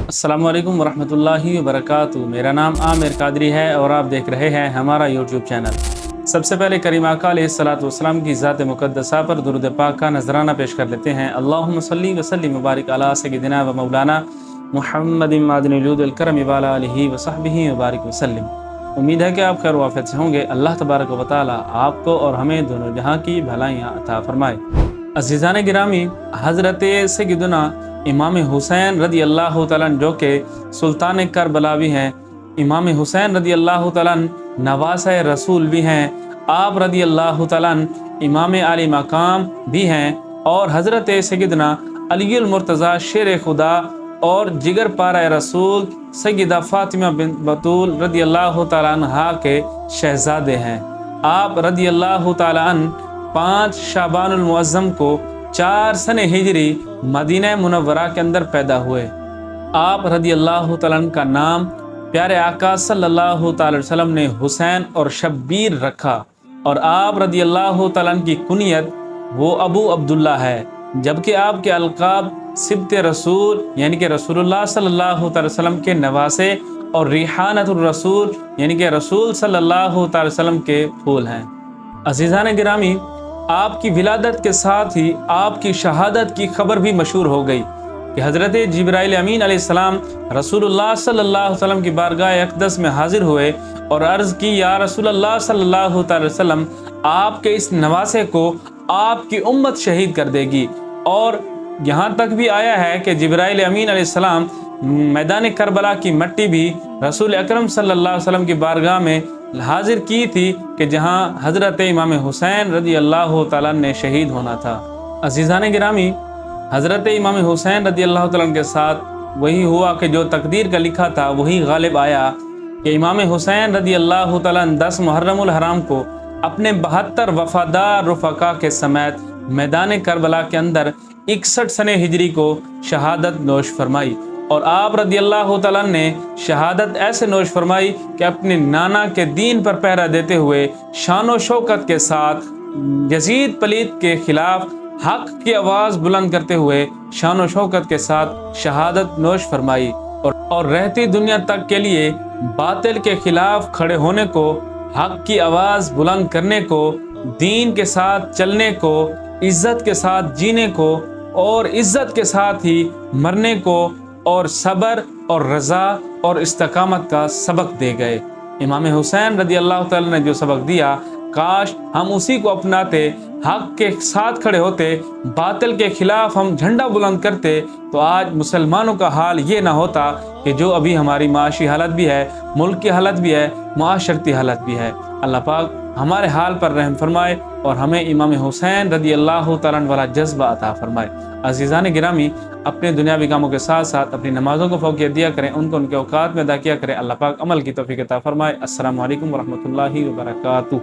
السلام علیکم ورحمۃ اللہ وبرکاتہ۔ میرا نام عامر قادری ہے اور آپ دیکھ رہے ہیں ہمارا یوٹیوب چینل۔ سب سے پہلے کریم آقا علیہ الصلوۃ والسلام کی ذات مقدسہ پر درود پاک کا نذرانہ پیش کر لیتے ہیں۔ اللہم صلی وسلم وبارک علی سیدنا و مولانا محمد معدن الجود الکرم وعلی آلہ وصحبہ وبارک وسلم۔ امید ہے کہ آپ خیر و عافیت سے ہوں گے۔ اللہ تبارک و تعالی آپ کو اور ہمیں دونوں جہاں کی بھلائیاں عطا فرمائے۔ عزیزان گرامی، حضرت سیدنا امام حسین رضی اللہ تعالیٰ جو کہ سلطان کربلا بھی ہیں، امام حسین رضی اللہ تعالیٰ نواسہ رسول بھی ہیں، آپ رضی اللہ تعالیٰ امام علی مقام بھی ہیں، اور حضرت سیدنا علی المرتضیٰ شیر خدا اور جگر پارہ رسول سیدہ فاطمہ بنت بطول رضی اللہ تعالیٰ عنہ کے شہزادے ہیں۔ آپ رضی اللہ تعالیٰ عنہ 5 شعبان المعظم کو 4 سن ہجری مدینہ منورہ کے اندر پیدا ہوئے۔ آپ رضی اللہ تعالیٰ عنہ کا نام پیارے آقا صلی اللہ تعالی وسلم نے حسین اور شبیر رکھا، اور آپ رضی اللہ تعالیٰ عنہ کی کنیت وہ ابو عبداللہ ہے، جبکہ آپ کے القاب سبط رسول یعنی کہ رسول اللہ صلی اللہ تعالی وسلم کے نواسے اور ریحانۃ الرسول یعنی کہ رسول صلی اللہ تعالی وسلم کے پھول ہیں۔ عزیزان گرامی، آپ کی ولادت کے ساتھ ہی آپ کی شہادت کی خبر بھی مشہور ہو گئی کہ حضرت جبرائیل امین علیہ السلام رسول اللہ صلی اللہ علیہ وسلم کی بارگاہ اقدس میں حاضر ہوئے اور عرض کی، یا رسول اللہ صلی اللہ تعالی وسلم، آپ کے اس نواسے کو آپ کی امت شہید کر دے گی۔ اور یہاں تک بھی آیا ہے کہ جبرائیل امین علیہ السلام میدان کربلا کی مٹی بھی رسول اکرم صلی اللہ علیہ وسلم کی بارگاہ میں حاضر کی تھی کہ جہاں حضرت امام حسین رضی اللہ تعالیٰ نے شہید ہونا تھا۔ عزیزان گرامی، حضرت امام حسین رضی اللہ تعالیٰ کے ساتھ وہی ہوا کہ جو تقدیر کا لکھا تھا وہی غالب آیا کہ امام حسین رضی اللہ تعالیٰ 10 محرم الحرام کو اپنے 72 وفادار رفقا کے سمیت میدان کربلا کے اندر 61 سن ہجری کو شہادت نوش فرمائی، اور آپ رضی اللہ تعالیٰ نے شہادت ایسے نوش فرمائی کہ اپنے نانا کے دین پر پہرا دیتے ہوئے شان و شوکت کے ساتھ یزید پلیت کے خلاف حق کی آواز بلند کرتے ہوئے شان و شوکت کے ساتھ شہادت نوش فرمائی، اور رہتی دنیا تک کے لیے باطل کے خلاف کھڑے ہونے کو، حق کی آواز بلند کرنے کو، دین کے ساتھ چلنے کو، عزت کے ساتھ جینے کو اور عزت کے ساتھ ہی مرنے کو، اور صبر اور رضا اور استقامت کا سبق دے گئے۔ امام حسین رضی اللہ تعالی نے جو سبق دیا، کاش ہم اسی کو اپناتے، حق کے ساتھ کھڑے ہوتے، باطل کے خلاف ہم جھنڈا بلند کرتے، تو آج مسلمانوں کا حال یہ نہ ہوتا کہ جو ابھی ہماری معاشی حالت بھی ہے، ملک کی حالت بھی ہے، معاشرتی حالت بھی ہے۔ اللہ پاک ہمارے حال پر رحم فرمائے اور ہمیں امام حسین رضی اللہ تعالیٰ والا جذبہ عطا فرمائے۔ عزیزان گرامی، اپنے دنیاوی کاموں کے ساتھ ساتھ اپنی نمازوں کو فوقیت دیا کریں، ان کو ان کے اوقات میں ادا کیا کریں۔ اللہ پاک عمل کی توفیق عطا فرمائے۔ السلام علیکم ورحمۃ اللہ وبرکاتہ۔